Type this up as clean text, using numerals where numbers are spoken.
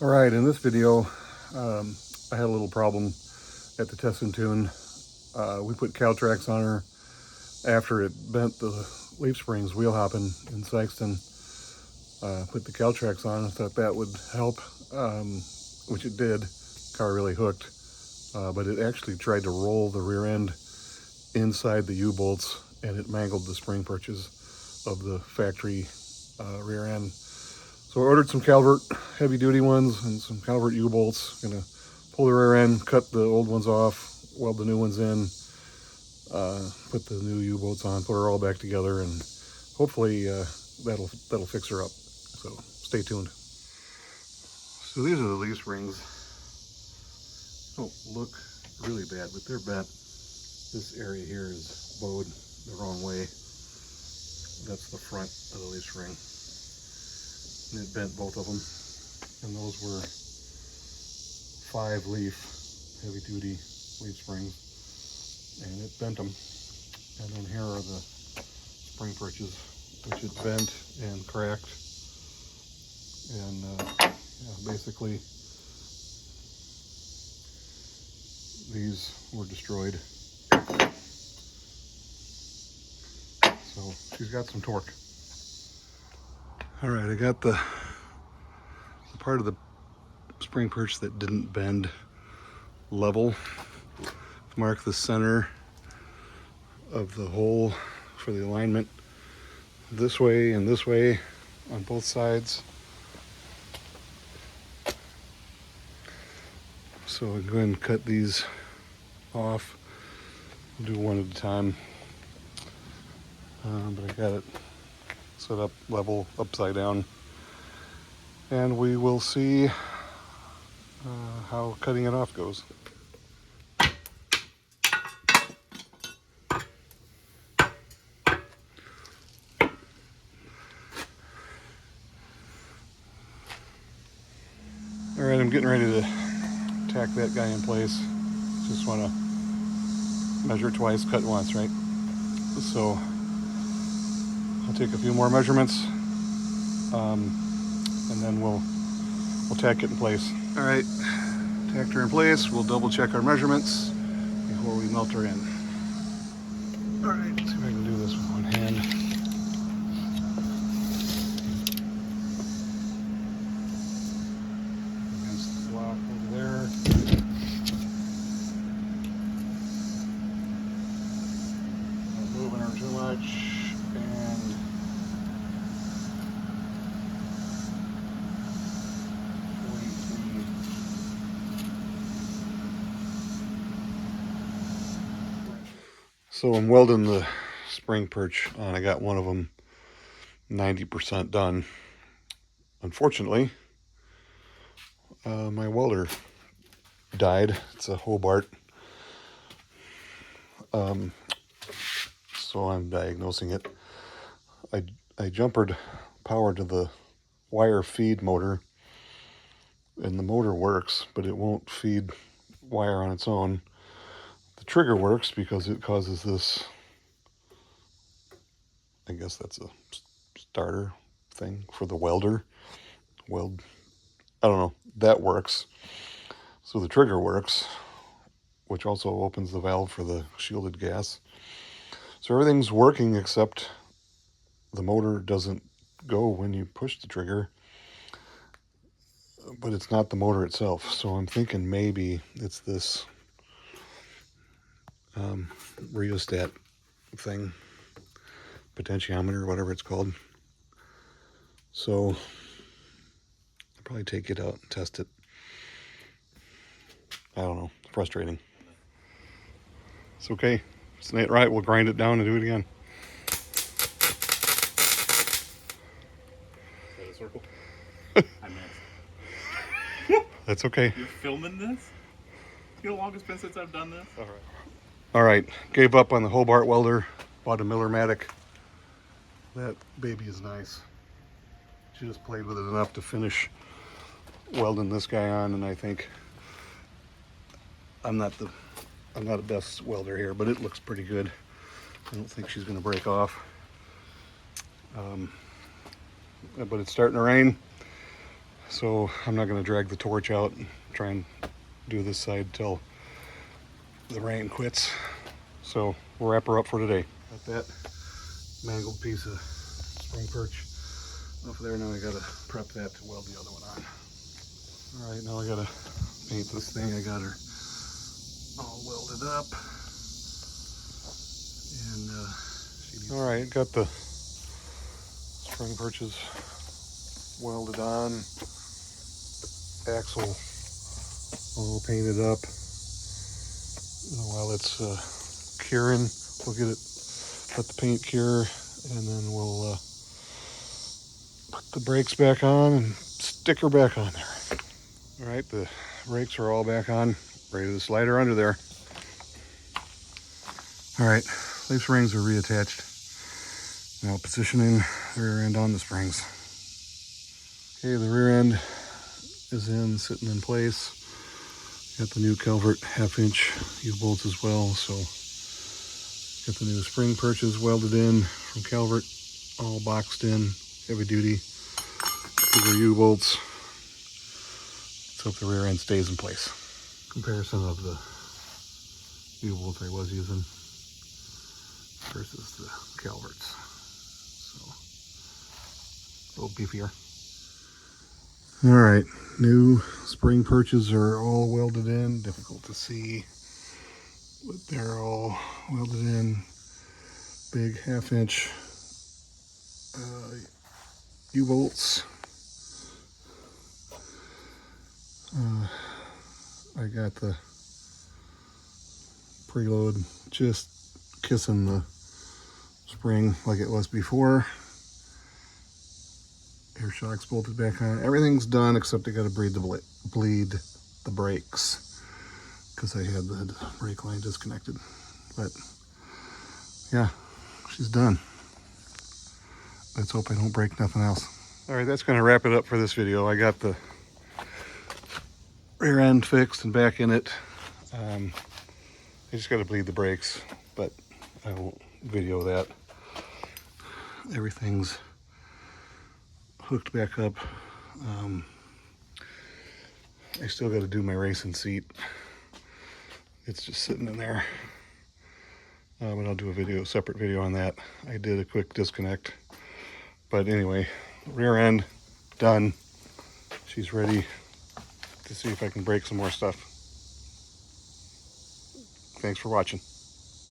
All right, in this video, I had a little problem at the test and tune. We put cow tracks on her after it bent the leaf springs wheel hopping in Sykeston. Put the cow tracks on. I thought that would help, which it did. Car really hooked, but it actually tried to roll the rear end inside the U-bolts, and it mangled the spring perches of the factory rear end. So I ordered some Calvert heavy duty ones and some Calvert U-bolts. Gonna pull the rear end, cut the old ones off, weld the new ones in, put the new U-bolts on, put her all back together, and hopefully that'll fix her up. So stay tuned. So these are the leaf springs. Don't look really bad, but they're bent. This area here is bowed the wrong way. That's the front of the leaf spring. And it bent both of them. And those were 5 leaf heavy duty leaf springs. And it bent them. And then here are the spring perches, which it bent and cracked. And yeah, basically these were destroyed. So she's got some torque. All right, I got the part of the spring perch that didn't bend level. Mark the center of the hole for the alignment this way and this way on both sides. So I'll go ahead and cut these off. I'll do one at a time. But I got it set up level upside down. And we will see how cutting it off goes. All right, I'm getting ready to tack that guy in place. Just want to measure twice, cut once, right? So I'll take a few more measurements, and then we'll tack it in place. All right, tacked her in place. We'll double check our measurements before we melt her in. All right, let's see if I can do this with one hand. Against the block over there. Not moving her too much. And so I'm welding the spring perch on. I got one of them 90% done. Unfortunately, my welder died. It's a Hobart. So I'm diagnosing it. I jumpered power to the wire feed motor, and the motor works, but it won't feed wire on its own. The trigger works because it causes this, I guess that's a starter thing for the welder. I don't know, that works. So the trigger works, which also opens the valve for the shielded gas. So everything's working except the motor doesn't go when you push the trigger, but it's not the motor itself. So I'm thinking maybe it's this rheostat thing, potentiometer, whatever it's called. So I'll probably take it out and test it. I don't know, frustrating. It's okay. If it's not right, we'll grind it down and do it again. Is that a circle? I missed. That's okay. You're filming this? You know how long it's been since I've done this? All right, gave up on the Hobart welder, bought a Miller-Matic. That baby is nice. She just played with it enough to finish welding this guy on, and I think I'm not the best welder here, but it looks pretty good. I don't think she's gonna break off. But it's starting to rain, So I'm not going to drag the torch out and try and do this side till the rain quits. So we'll wrap her up for today. Got that mangled piece of spring perch off there. Now I gotta prep that to weld the other one on. All right, now I gotta paint this thing. I got her all welded up. And all right, got the spring perches welded on. Axle all painted up. While it's curing, we'll get it, let the paint cure, and then we'll put the brakes back on and stick her back on there. All right, the brakes are all back on, ready to slide her under there. All right, leaf springs are reattached. Now positioning the rear end on the springs. Okay, the rear end is in, sitting in place. Got the new Calvert 1/2-inch U-bolts as well, so got the new spring perches welded in from Calvert, all boxed in, heavy duty. These are U-bolts. Let's hope the rear end stays in place. Comparison of the U-bolts I was using versus the Calverts. So, a little beefier. All right, new spring perches are all welded in. Difficult to see, but they're all welded in. Big 1/2-inch U-bolts. I got the preload just kissing the spring like it was before. Air shocks bolted back on. Everything's done except I got to bleed the brakes because I had the brake line disconnected. But yeah, she's done. Let's hope I don't break nothing else. All right, that's going to wrap it up for this video. I got the rear end fixed and back in it. I just got to bleed the brakes, but I won't video that. Everything's hooked back up. I still got to do my racing seat. It's just sitting in there. But I'll do a separate video on that. I did a quick disconnect. But anyway, rear end done. She's ready to see if I can break some more stuff. Thanks for watching.